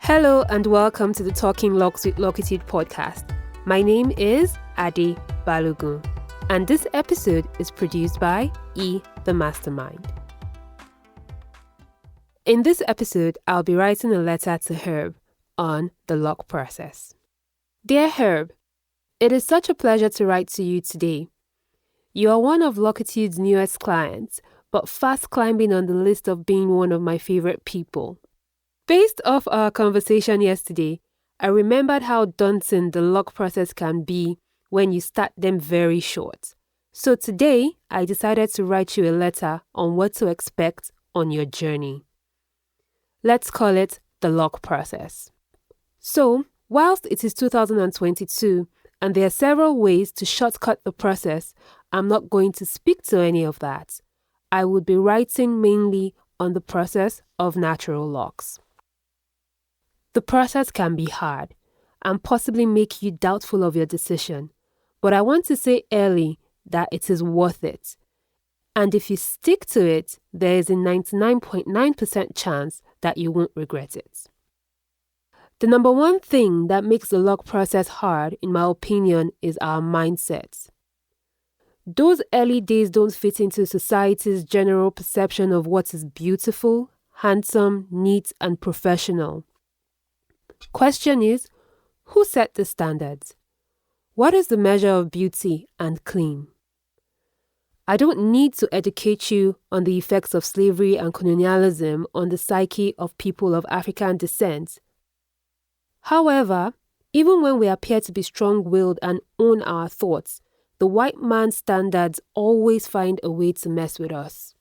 Hello and welcome to the Talking Locs with Locitude podcast. My name is Ade Balogun, and this episode is produced by E the Mastermind. In this episode, I'll be writing a letter to Herb on the Loc Process. Dear Herb, it is such a pleasure to write to you today. You are one of Locitude's newest clients, but fast climbing on the list of being one of my favorite people. Based off our conversation yesterday, I remembered how daunting the Loc process can be when you start them very short. So today, I decided to write you a letter on what to expect on your journey. Let's call it the Loc process. So, whilst it is 2022 and there are several ways to shortcut the process, I'm not going to speak to any of that. I would be writing mainly on the process of natural locks. The process can be hard and possibly make you doubtful of your decision, but I want to say early that it is worth it. And if you stick to it, there is a 99.9% chance that you won't regret it. The number one thing that makes the Loc process hard, in my opinion, is our mindset. Those early days don't fit into society's general perception of what is beautiful, handsome, neat, and professional. Question is, who set the standards? What is the measure of beauty and clean? I don't need to educate you on the effects of slavery and colonialism on the psyche of people of African descent. However, even when we appear to be strong-willed and own our thoughts, the white man's standards always find a way to mess with us.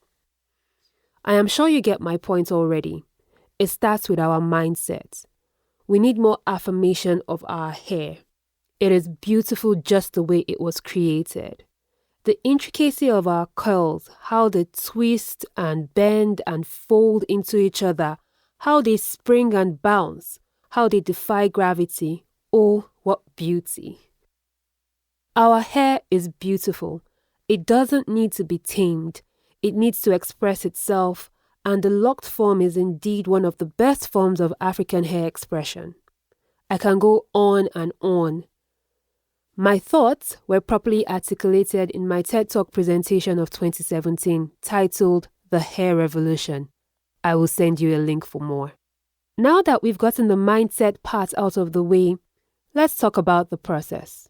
I am sure you get my point already. It starts with our mindset. We need more affirmation of our hair. It is beautiful just the way it was created. The intricacy of our curls, how they twist and bend and fold into each other, how they spring and bounce, how they defy gravity. Oh, what beauty. Our hair is beautiful. It doesn't need to be tamed. It needs to express itself, and the locked form is indeed one of the best forms of African hair expression. I can go on and on. My thoughts were properly articulated in my TED Talk presentation of 2017 titled The Hair Revolution. I will send you a link for more. Now that we've gotten the mindset part out of the way, let's talk about the process.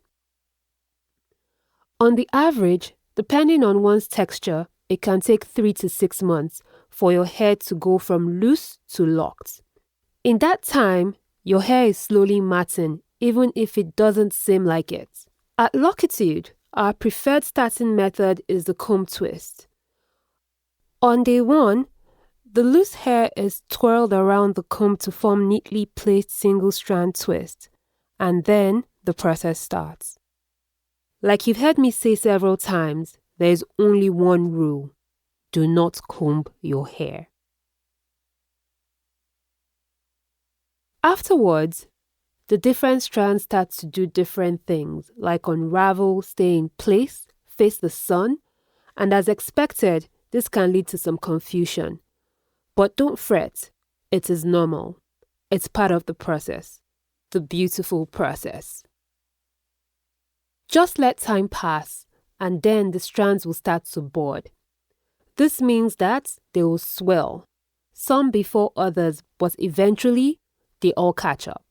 On the average, depending on one's texture, it can take 3 to 6 months for your hair to go from loose to locked. In that time, your hair is slowly matting, even if it doesn't seem like it. At Locitude, our preferred starting method is the comb twist. On day 1, the loose hair is twirled around the comb to form neatly placed single-strand twists, and then the process starts. Like you've heard me say several times, there is only one rule. Do not comb your hair. Afterwards, the different strands start to do different things, like unravel, stay in place, face the sun, and as expected, this can lead to some confusion. But don't fret, it is normal. It's part of the process, the beautiful process. Just let time pass, and then the strands will start to bud. This means that they will swell, some before others, but eventually they all catch up.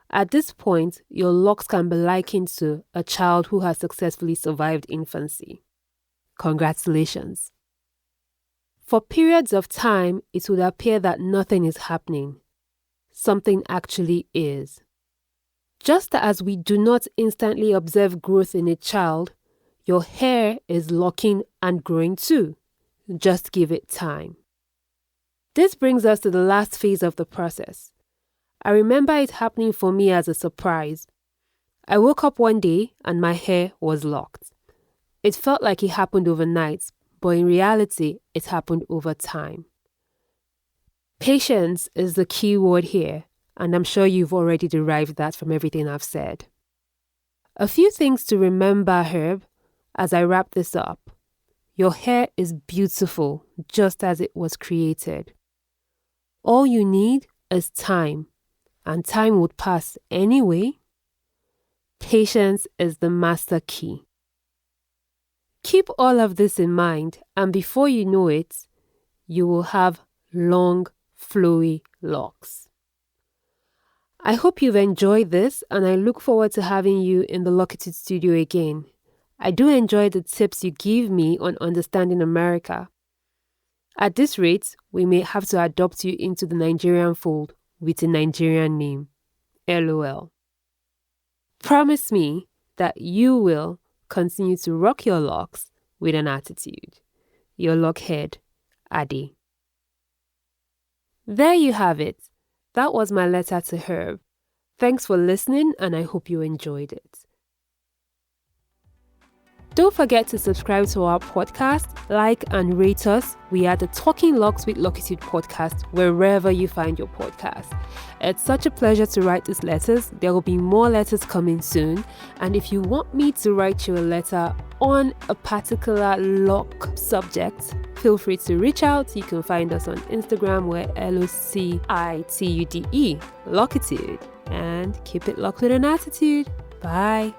At this point, your locks can be likened to a child who has successfully survived infancy. Congratulations. For periods of time, it would appear that nothing is happening. Something actually is. Just as we do not instantly observe growth in a child, your hair is locking and growing too. Just give it time. This brings us to the last phase of the process. I remember it happening for me as a surprise. I woke up one day and my hair was locked. It felt like it happened overnight, but in reality, it happened over time. Patience is the key word here, and I'm sure you've already derived that from everything I've said. A few things to remember, Herb, as I wrap this up. Your hair is beautiful, just as it was created. All you need is time, and time would pass anyway. Patience is the master key. Keep all of this in mind, and before you know it, you will have long, flowy locks. I hope you've enjoyed this, and I look forward to having you in the Locitude studio again. I do enjoy the tips you give me on understanding America. At this rate, we may have to adopt you into the Nigerian fold with a Nigerian name. LOL. Promise me that you will continue to rock your locks with an attitude. Your lockhead, Ade. There you have it. That was my letter to Herb. Thanks for listening, and I hope you enjoyed it. Don't forget to subscribe to our podcast, like and rate us. We are the Talking Locs with Locitude podcast wherever you find your podcast. It's such a pleasure to write these letters. There will be more letters coming soon. And if you want me to write you a letter on a particular loc subject, feel free to reach out. You can find us on Instagram. We're LOCITUDE, Locitude. And keep it locked with an attitude. Bye.